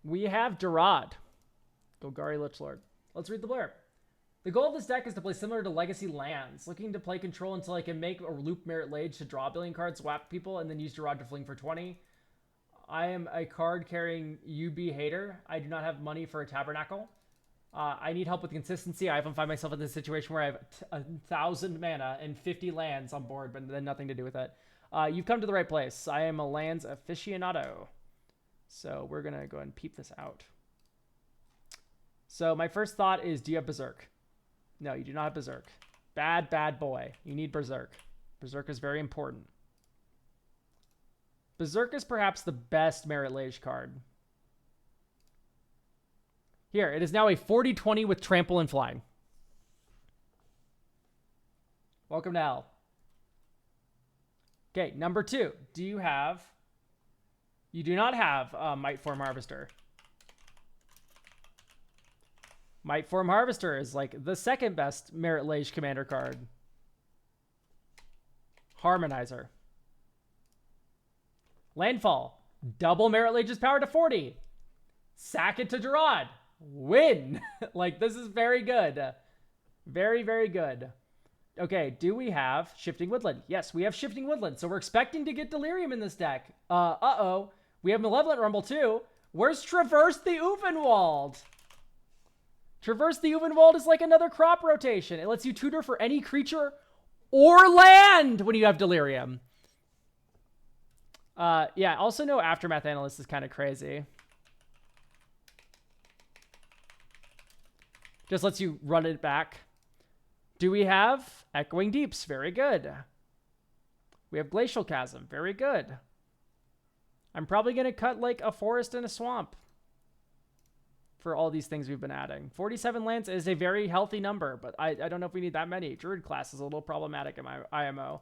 We have Durad. Golgari Lichlord. Let's read the blurb. The goal of this deck is to play similar to Legacy Lands, looking to play control until I can make or loop Merit Lage to draw a billion cards, swap people, and then use Durad to fling for 20. I am a card carrying UB hater. I do not have money for a Tabernacle. I need help with consistency. I often find myself in this situation where I have 1,000 mana and 50 lands on board, but then nothing to do with it. You've come to the right place. I am a lands aficionado. So we're going to go ahead and peep this out. So my first thought is, do you have Berserk? No, you do not have Berserk. Bad, bad boy. You need Berserk. Berserk is very important. Berserk is perhaps the best Merit Lage card. Here, it is now a 40-20 with Trample and Flying. Welcome to hell. Okay, number 2. Do you have... You do not have Mightform Harvester. Mightform Harvester is like the second best Merit Lage commander card. Harmonizer. Landfall. Double Merit Lage's power to 40. Sack it to Durad. Win. Like, this is very good. Very, very good. Okay, do we have Shifting Woodland? Yes, we have Shifting Woodland. So we're expecting to get Delirium in this deck. Uh-oh. We have Malevolent Rumble too. Where's Traverse the Uvenwald? Traverse the Uvenwald is like another crop rotation. It lets you tutor for any creature or land when you have Delirium. Yeah, also no Aftermath Analyst is kind of crazy. Just lets you run it back. Do we have Echoing Deeps? Very good. We have Glacial Chasm. Very good. I'm probably going to cut like a forest and a swamp for all these things we've been adding. 47 lands is a very healthy number, but I don't know if we need that many. Druid class is a little problematic in my IMO.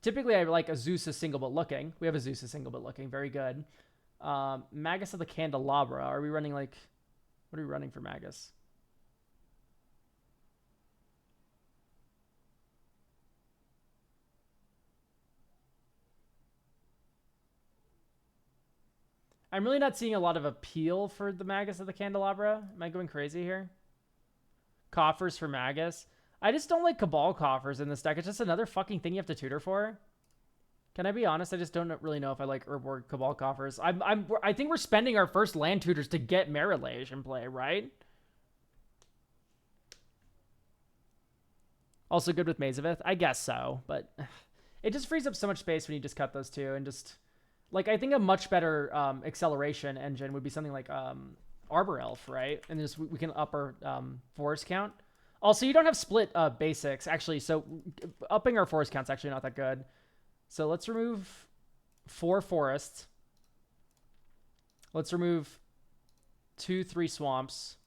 Typically, I like a Zeus is single but looking. We have a Zeus is single but looking. Very good. Magus of the Candelabra. Are we running like... What are we running for Magus? I'm really not seeing a lot of appeal for the Magus of the Candelabra. Am I going crazy here? Coffers for Magus. I just don't like Cabal Coffers in this deck. It's just another fucking thing you have to tutor for. Can I be honest? I just don't really know if I like Urborg Cabal Coffers. I think we're spending our first land tutors to get Merit Lage in play, right? Also good with Mazavith? I guess so, but it just frees up so much space when you just cut those two and just... Like, I think a much better acceleration engine would be something like Arbor Elf, right? And just we can up our forest count. Also, you don't have split basics, actually, so upping our forest count's actually not that good. So let's remove 4 forests. Let's remove 2, 3 swamps.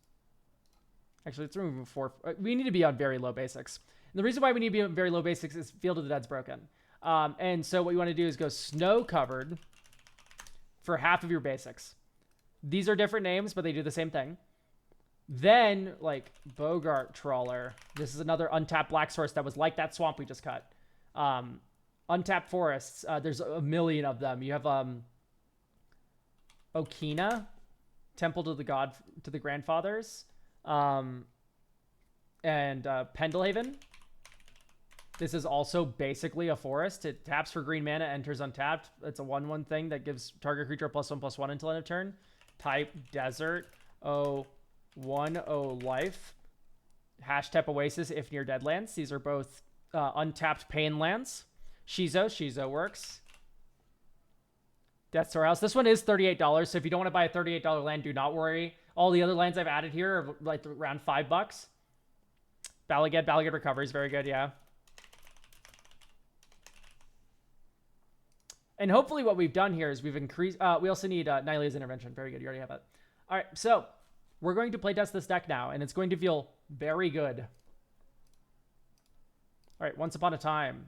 Actually, let's remove 4. We need to be on very low basics. And the reason why we need to be on very low basics is Field of the Dead's broken. And so what you want to do is go snow covered for half of your basics. These are different names, but they do the same thing. Then, like, Bogart Trawler. This is another untapped black source that was like that swamp we just cut. Untapped forests. There's a million of them. You have Okina, Temple to the Grandfathers, and Pendelhaven. This is also basically a forest. It taps for green mana, enters untapped. It's a 1/1 thing that gives target creature a +1/+1 until end of turn. Type Desert. 1/0 life. Hashtag Oasis if near Deadlands. These are both untapped pain lands. Shizo works. Death Storehouse. This one is $38, so if you don't want to buy a $38 land, do not worry. All the other lands I've added here are like around $5. Balagad Recovery is very good, yeah. And hopefully what we've done here is we've increased... we also need Nylea's Intervention. Very good. You already have it. All right, so we're going to playtest this deck now, and it's going to feel very good. All right, Once Upon a Time.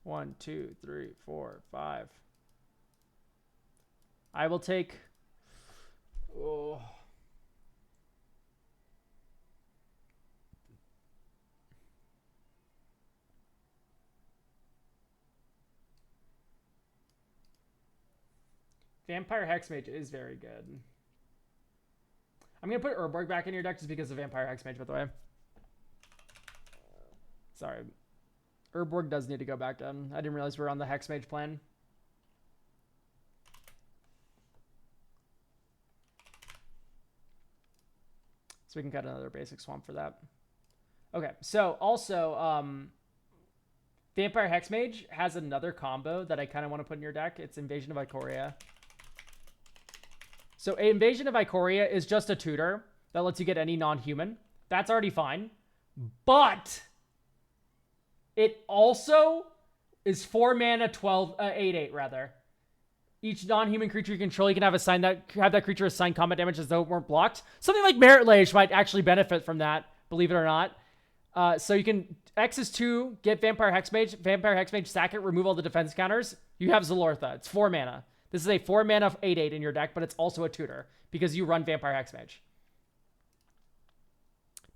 1, 2, 3, 4, 5. I will take... Oh... Vampire Hex Mage is very good. I'm going to put Urborg back in your deck just because of Vampire Hex Mage, by the way. Sorry. Urborg does need to go back in. I didn't realize we were on the Hex Mage plan. So we can cut another basic swamp for that. Okay, so also, Vampire Hex Mage has another combo that I kind of want to put in your deck. It's Invasion of Ikoria. So Invasion of Ikoria is just a tutor that lets you get any non-human. That's already fine. But it also is 4 mana, 8/8 rather. Each non-human creature you control, you can have that creature assign combat damage as though it weren't blocked. Something like Merit Lich might actually benefit from that, believe it or not. So you can X is 2, get Vampire Hex Mage, sack it, remove all the defense counters. You have Zalortha. It's 4 mana. This is a 4 mana 8/8 in your deck, but it's also a tutor because you run Vampire Hex Mage.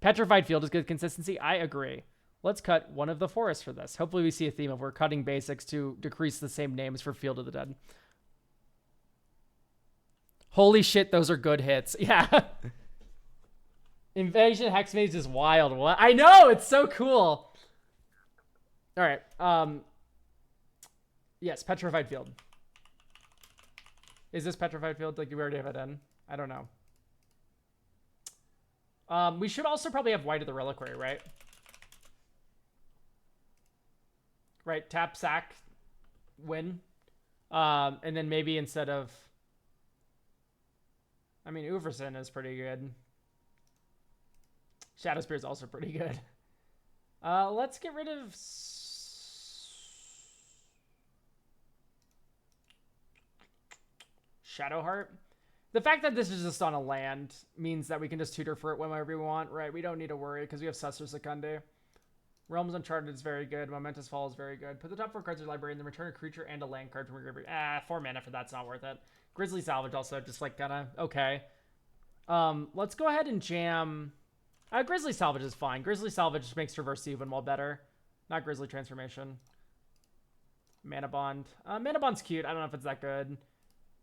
Petrified Field is good consistency. I agree. Let's cut one of the forests for this. Hopefully we see a theme of we're cutting basics to decrease the same names for Field of the Dead. Holy shit, those are good hits. Yeah. Invasion Hex Mage is wild. What? I know, it's so cool. All right. Yes, Petrified Field. Is this Petrified Field? Like, do we already have it in? I don't know. We should also probably have White of the Reliquary, right? Right, tap, sack, win. And then maybe instead of... I mean, Uverson is pretty good. Shadowspear is also pretty good. Let's get rid of... Shadowheart. The fact that this is just on a land means that we can just tutor for it whenever we want, right? We don't need to worry because we have Sussur Secunde. Realms Uncharted is very good. Momentous Fall is very good. Put the top 4 cards of your library and then return a creature and a land card from your graveyard. 4 mana for that's not worth it. Grizzly Salvage also just like kinda okay. Let's go ahead and jam... Grizzly Salvage is fine. Grizzly Salvage just makes Traverse even more better. Not Grizzly Transformation. Mana Bond. Mana Bond's cute. I don't know if it's that good.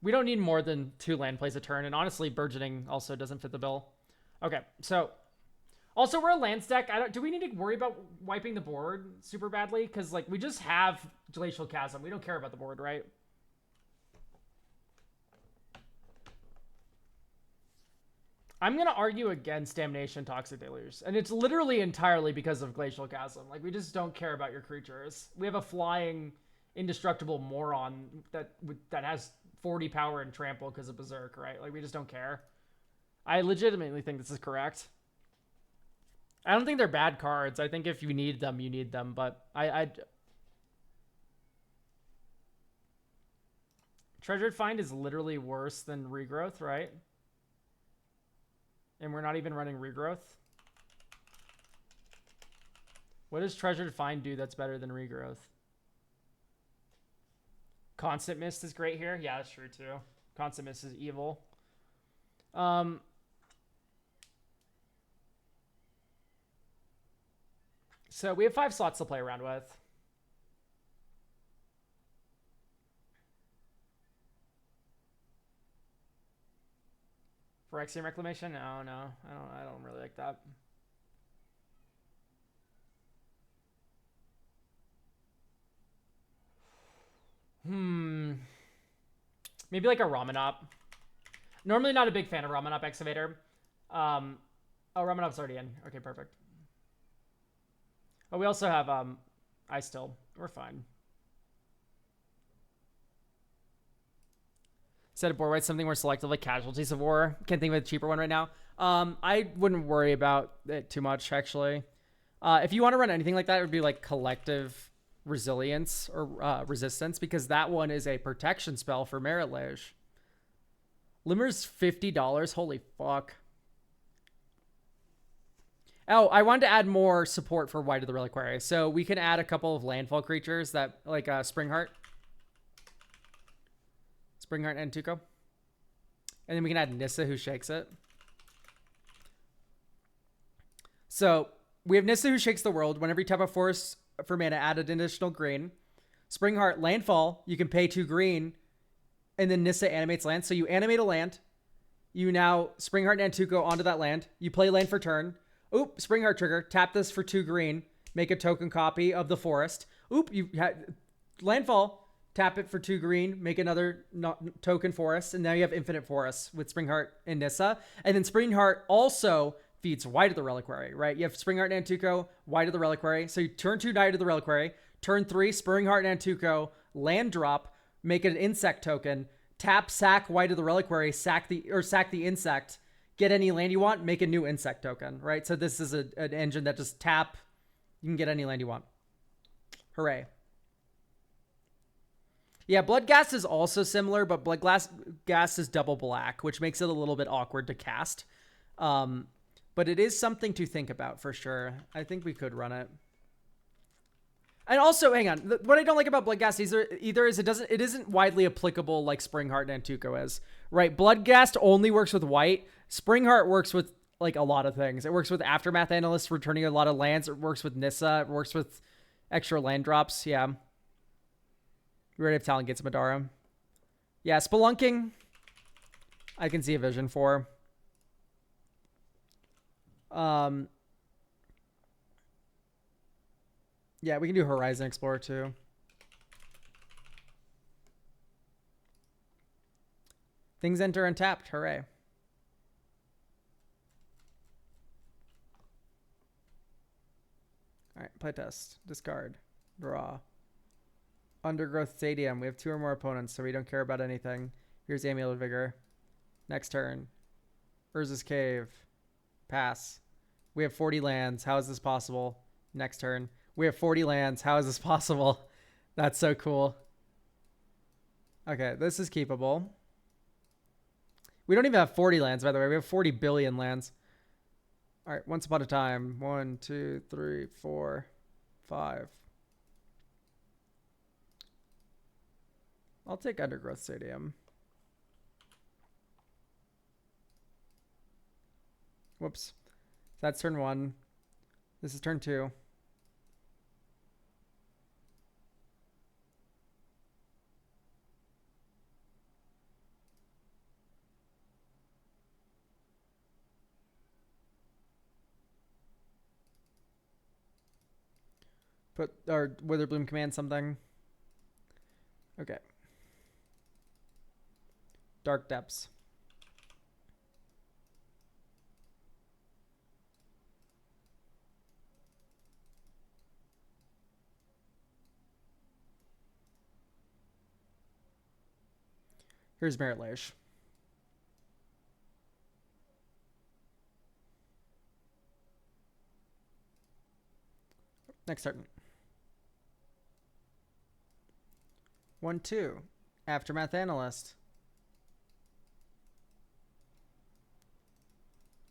We don't need more than 2 land plays a turn. And honestly, Burgeoning also doesn't fit the bill. Okay, so... Also, we're a lands deck. Do we need to worry about wiping the board super badly? Because, like, we just have Glacial Chasm. We don't care about the board, right? I'm going to argue against Damnation Toxic Deluge. And it's literally entirely because of Glacial Chasm. Like, we just don't care about your creatures. We have a flying, indestructible moron that has 40 power and trample because of Berserk, right? Like, we just don't care. I legitimately think this is correct. I don't think they're bad cards. I think if you need them, you need them. But Treasured Find is literally worse than Regrowth, right? And we're not even running Regrowth. What does Treasured Find do that's better than Regrowth? Constant Mist is great here. Yeah, that's true too. Constant Mist is evil. So we have 5 slots to play around with. Phyrexian Reclamation? No. I don't really like that. Maybe like a Ramanop. Normally not a big fan of Ramanop Excavator. Oh, Ramanop's already in. Okay, perfect. Oh, we also have Ice Still. We're fine. Instead of board white, something more selective like Casualties of War. Can't think of a cheaper one right now. I wouldn't worry about it too much, actually. If you want to run anything like that, it would be like Collective Resilience or Resistance, because that one is a protection spell for Merit Lich. Limmer's $50. Holy fuck. Oh, I wanted to add more support for White of the Reliquary. So we can add a couple of landfall creatures that, like Springheart. Springheart and Tuco. And then we can add Nissa, who shakes it. So we have Nissa, who shakes the world. Whenever you tap a force for mana, add an additional green. Springheart, landfall. You can pay 2 green. And then Nissa animates land. So you animate a land. You now Springheart Nantuko onto that land. You play land for turn. Oop, Springheart trigger. Tap this for 2 green. Make a token copy of the forest. Oop, you had landfall. Tap it for 2 green. Make another token forest. And now you have infinite forests with Springheart and Nissa. And then Springheart also feeds White of the Reliquary, right? You have Springheart Nantuko, White of the Reliquary. So you turn 2 Knight of the Reliquary. Turn 3, Springheart Nantuko, land drop. Make an insect token. Tap, sack White of the Reliquary, sack the insect. Get any land you want, make a new insect token, right? So this is an engine that just tap. You can get any land you want. Hooray. Yeah, Bloodghast is also similar, but Bloodghast is double black, which makes it a little bit awkward to cast. But it is something to think about for sure. I think we could run it. And also, hang on. What I don't like about Bloodghast either is it isn't widely applicable like Springheart Nantuko is, right? Bloodghast only works with White. Springheart works with like a lot of things. It works with Aftermath Analyst, returning a lot of lands. It works with Nissa. It works with extra land drops. Yeah. We already have Talon Gates Madara. Yeah, Spelunking, I can see a vision for. Yeah, we can do Horizon Explorer too. Things enter untapped. Hooray. All right, playtest. Discard. Draw. Undergrowth Stadium. We have 2 or more opponents, so we don't care about anything. Here's Amulet of Vigor. Next turn. Urza's Cave. Pass. We have 40 lands. How is this possible? Next turn. We have 40 lands. How is this possible? That's so cool. Okay, this is keepable. We don't even have 40 lands, by the way. We have 40 billion lands. All right, once upon a time. 1, 2, 3, 4, 5. I'll take Undergrowth Stadium. Whoops. That's turn 1. This is turn 2. Put our Witherbloom command something. Okay. Dark Depths. Here's Merit Laish. Next turn. 1, 2. Aftermath Analyst.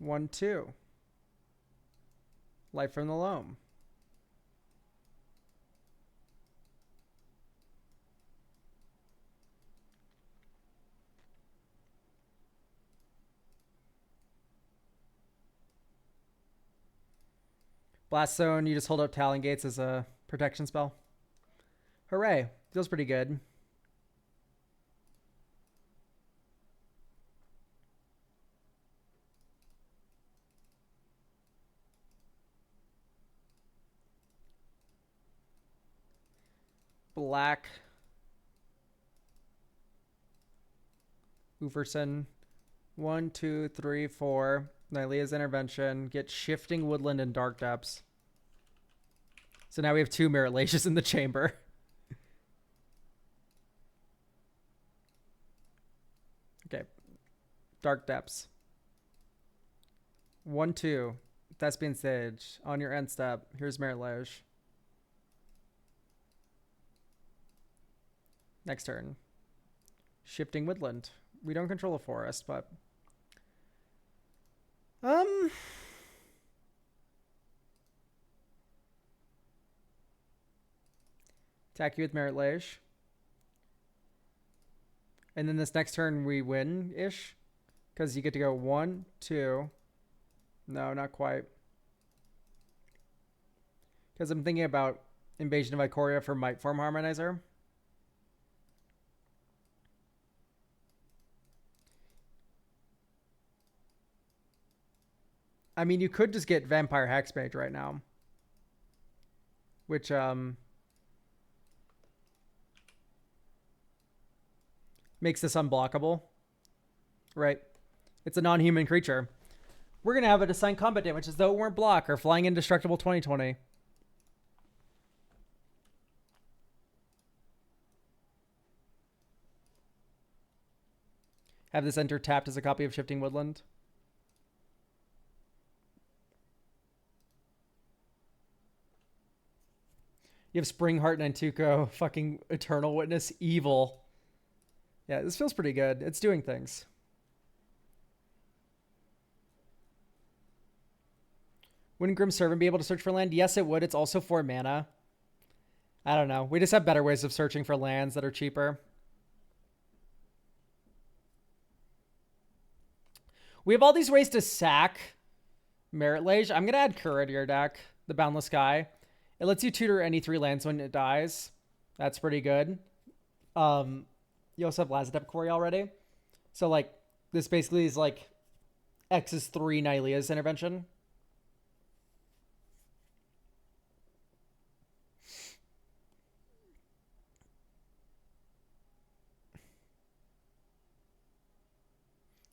1, 2. Life from the Loam. Blast Zone, you just hold up Talon Gates as a protection spell. Hooray. Feels pretty good. Black. Uverson. 1, 2, 3, 4. Nylea's Intervention. Get Shifting Woodland and Dark Depths. So now we have 2 Merit Laishes in the chamber. Okay. Dark Depths. 1, 2. Thespian Sage. On your end step. Here's Merit Laish. Next turn. Shifting Woodland. We don't control a forest, but... Attack you with Merit Laish. And then this next turn we win-ish. Because you get to go 1, 2. No, not quite. Because I'm thinking about Invasion of Ikoria for Might Form Harmonizer. I mean, you could just get Vampire Hex Mage right now. Which, makes this unblockable. Right? It's a non-human creature. We're going to have it assign combat damage as though it weren't block or flying indestructible 2020. Have this enter tapped as a copy of Shifting Woodland. You have Springheart and Antuco, fucking Eternal Witness, evil. Yeah, this feels pretty good. It's doing things. Wouldn't Grim Servant be able to search for land? Yes, it would. It's also 4 mana. I don't know. We just have better ways of searching for lands that are cheaper. We have all these ways to sack Merit Lage. I'm going to add Kura to your deck, the Boundless Sky. It lets you tutor any 3 lands when it dies. That's pretty good. You also have Lazadep Quarry already. So, like, this basically is like X's 3 Nylea's intervention.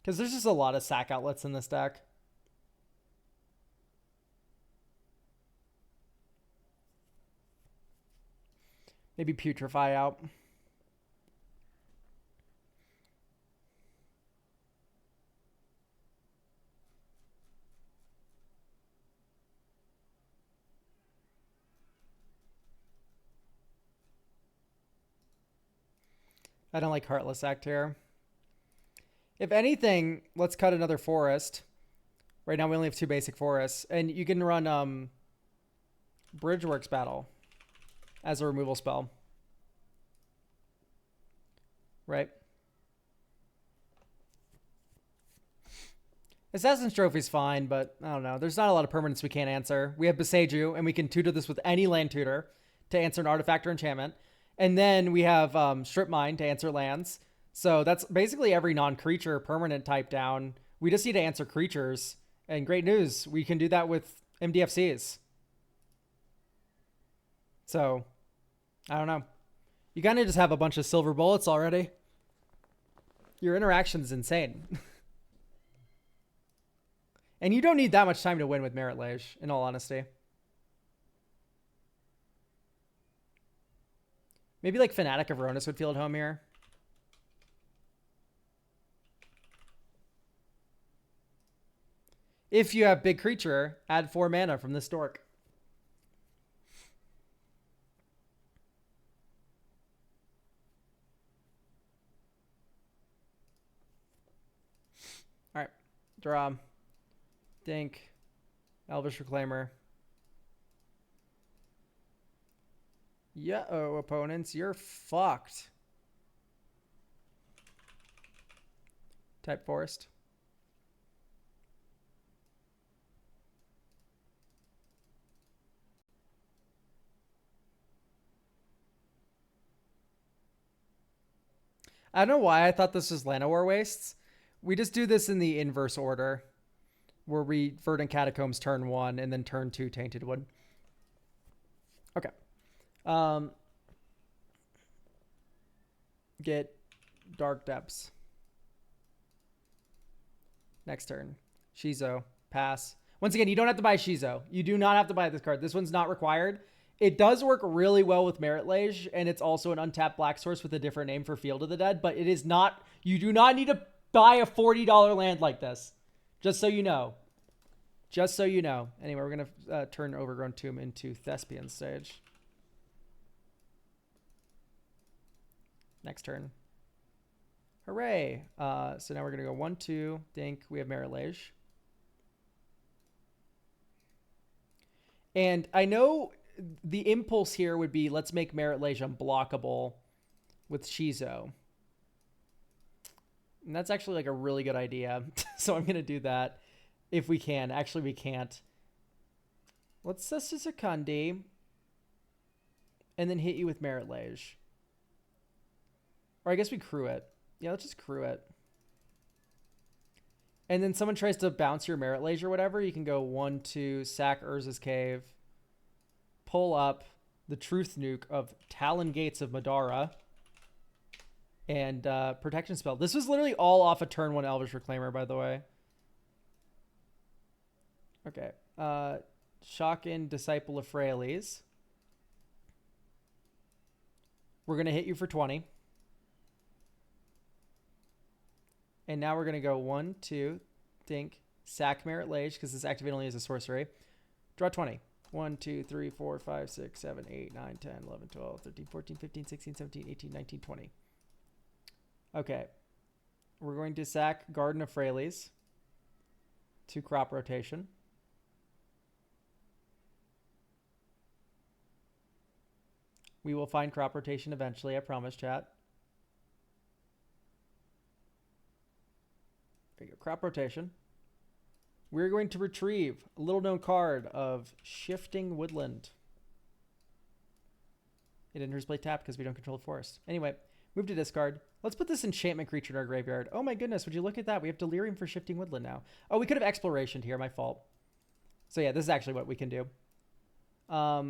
Because there's just a lot of sack outlets in this deck. Maybe Putrefy out. I don't like Heartless Act here. If anything, let's cut another forest. Right now we only have 2 basic forests. And you can run Bridgeworks Battle as a removal spell. Right? Assassin's Trophy's fine, but I don't know. There's not a lot of permanents we can't answer. We have Beseiju, and we can tutor this with any land tutor to answer an artifact or enchantment. And then we have Strip Mine to answer lands. So that's basically every non-creature permanent type down. We just need to answer creatures. And great news, we can do that with MDFCs. So, I don't know. You kind of just have a bunch of silver bullets already. Your interaction is insane. And you don't need that much time to win with Merit Lage, in all honesty. Maybe like Fanatic of Ronus would feel at home here. If you have big creature, add 4 mana from this dork. All right, draw. Dink. Elvish Reclaimer. Yeah-oh, opponents, you're fucked. Type Forest. I don't know why I thought this was Llanowar Wastes. We just do this in the inverse order, where we Verdant Catacombs turn 1 and then turn 2 Tainted Wood. Okay. Get Dark Depths. Next turn. Shizo. Pass. Once again, you don't have to buy Shizo. You do not have to buy this card. This one's not required. It does work really well with Merit Lage, and it's also an untapped black source with a different name for Field of the Dead, but it is not... You do not need to buy a $40 land like this. Just so you know. Just so you know. Anyway, we're going to turn Overgrown Tomb into Thespian Stage. Next turn. Hooray. So now we're going to go 1, 2, Dink. We have Merit Lage. And I know the impulse here would be, let's make Merit Lage unblockable with Shizo. And that's actually like a really good idea. So I'm going to do that if we can. Actually, we can't. Let's just a Kandi and then hit you with Merit Lage. Or I guess we crew it. Yeah, let's just crew it. And then someone tries to bounce your Merit Lage or whatever, you can go 1-2, sack Urza's Cave, pull up the Truth Nuke of Talon Gates of Madara, and Protection Spell. This was literally all off a turn 1 Elvish Reclaimer, by the way. Okay. Shockin, Disciple of Freyalise. We're going to hit you for 20. And now we're going to go 1, 2, think, sack Merit Lage, because this activate only as a sorcery. Draw 20. 1, 2, 3, 4, 5, 6, 7, 8, 9, 10, 11, 12, 13, 14, 15, 16, 17, 18, 19, 20. Okay. We're going to sack Garden of Freyalise to crop rotation. We will find crop rotation eventually, I promise, chat. There you go, crop rotation. We're going to retrieve a little known card of Shifting Woodland. It enters play tapped because we don't control the forest. Anyway, move to discard. Let's put this enchantment creature in our graveyard. Oh my goodness, would you look at that? We have Delirium for Shifting Woodland now. Oh, we could have Exploration here, my fault. So yeah, this is actually what we can do. I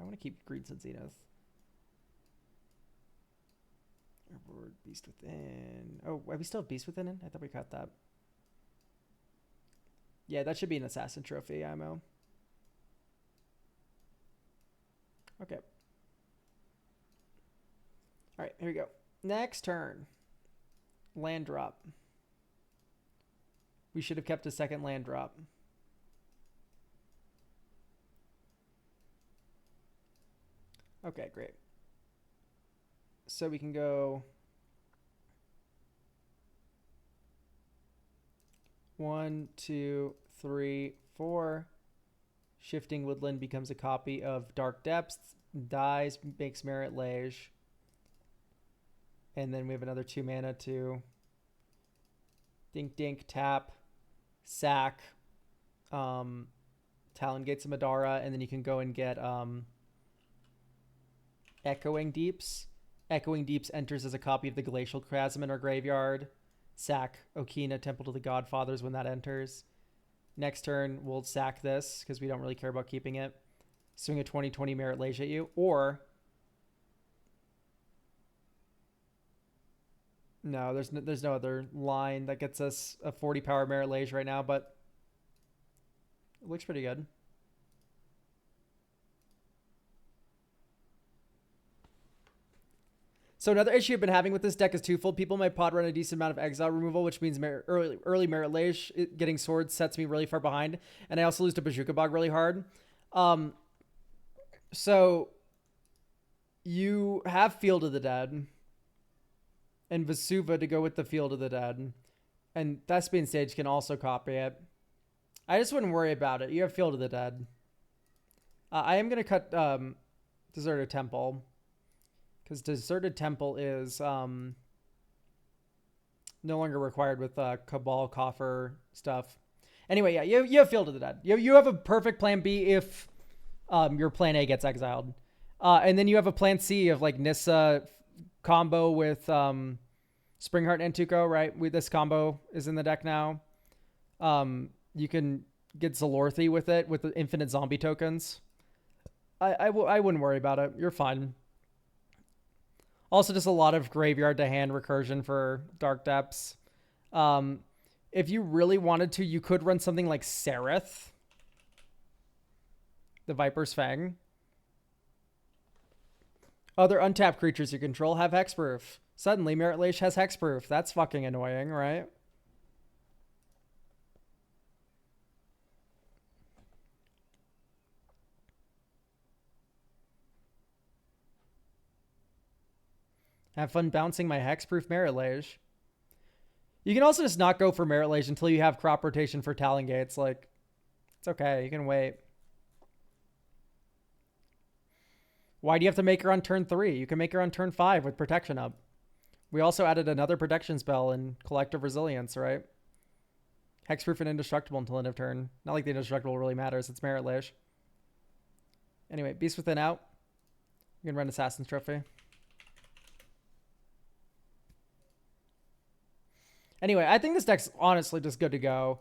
want to keep Greeds and Zenith. Airboard, Beast Within. Oh, we still have Beast Within in? I thought we cut that. Yeah, that should be an Assassin Trophy ammo. Okay. All right, here we go. Next turn. Land drop. We should have kept a second land drop. Okay, great. So we can go 1, 2, 3, 4. Shifting Woodland becomes a copy of Dark Depths. Dies, makes Merit Lage. And then we have another 2 mana to Dink Dink, tap, sack, Talon Gates of Madara, and then you can go and get Echoing Deeps. Echoing Deeps enters as a copy of the Glacial Chasm in our graveyard. Sack Okina, Temple to the Godfathers when that enters. Next turn, we'll sack this because we don't really care about keeping it. Swing a 20/20 Merit Lage at you. Or, no, there's no other line that gets us a 40 power Merit Lage right now, but it looks pretty good. So another issue I've been having with this deck is twofold. People might pod run a decent amount of exile removal, which means early Merit Lage getting swords sets me really far behind. And I also lose to Bazooka Bog really hard. So you have Field of the Dead and Vesuva to go with the Field of the Dead. And Thespian Stage can also copy it. I just wouldn't worry about it. You have Field of the Dead. I am going to cut Deserted Temple. Because Deserted Temple is no longer required with Cabal Coffer stuff. Anyway, yeah, you have Field of the Dead. You have a perfect plan B if your plan A gets exiled. And then you have a plan C of like Nissa combo with Springheart and Tuco, right? This combo is in the deck now. You can get Zalorthi with it with the infinite zombie tokens. I wouldn't worry about it. You're fine. Also, just a lot of graveyard to hand recursion for Dark Depths. If you really wanted to, you could run something like Sereth, the Viper's Fang. Other untapped creatures you control have hexproof. Suddenly, Merit Lage has hexproof. That's fucking annoying, right? Have fun bouncing my hexproof Merit Lage. You can also just not go for Merit Lage until you have crop rotation for Talon Gates. Like, it's okay. You can wait. Why do you have to make her on turn 3? You can make her on turn 5 with protection up. We also added another protection spell in Collective Resilience, right? Hexproof and indestructible until end of turn. Not like the indestructible really matters. It's Merit Lage. Anyway, Beast Within out. You can run Assassin's Trophy. Anyway, I think this deck's honestly just good to go.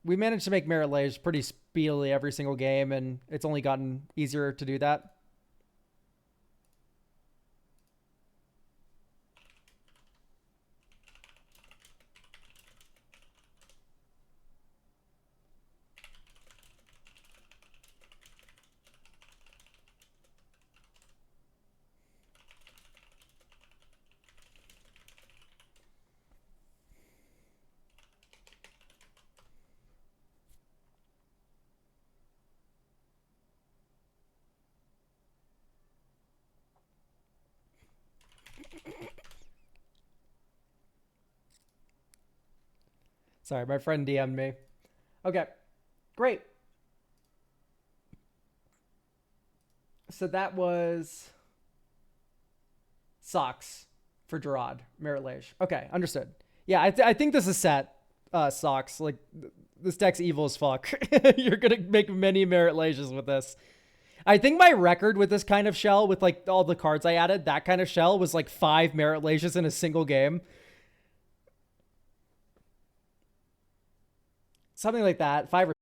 We managed to make Merit Lich pretty speedily every single game, and it's only gotten easier to do that. Sorry, my friend DM'd me. Okay, great. So that was Socks for Gerard, Merit Lich. Okay, understood. Yeah, I think this is set, Socks. Like, this deck's evil as fuck. You're going to make many Merit Liches with this. I think my record with this kind of shell, with like all the cards I added, that kind of shell was like 5 Merit Liches in a single game. Something like that, 5 or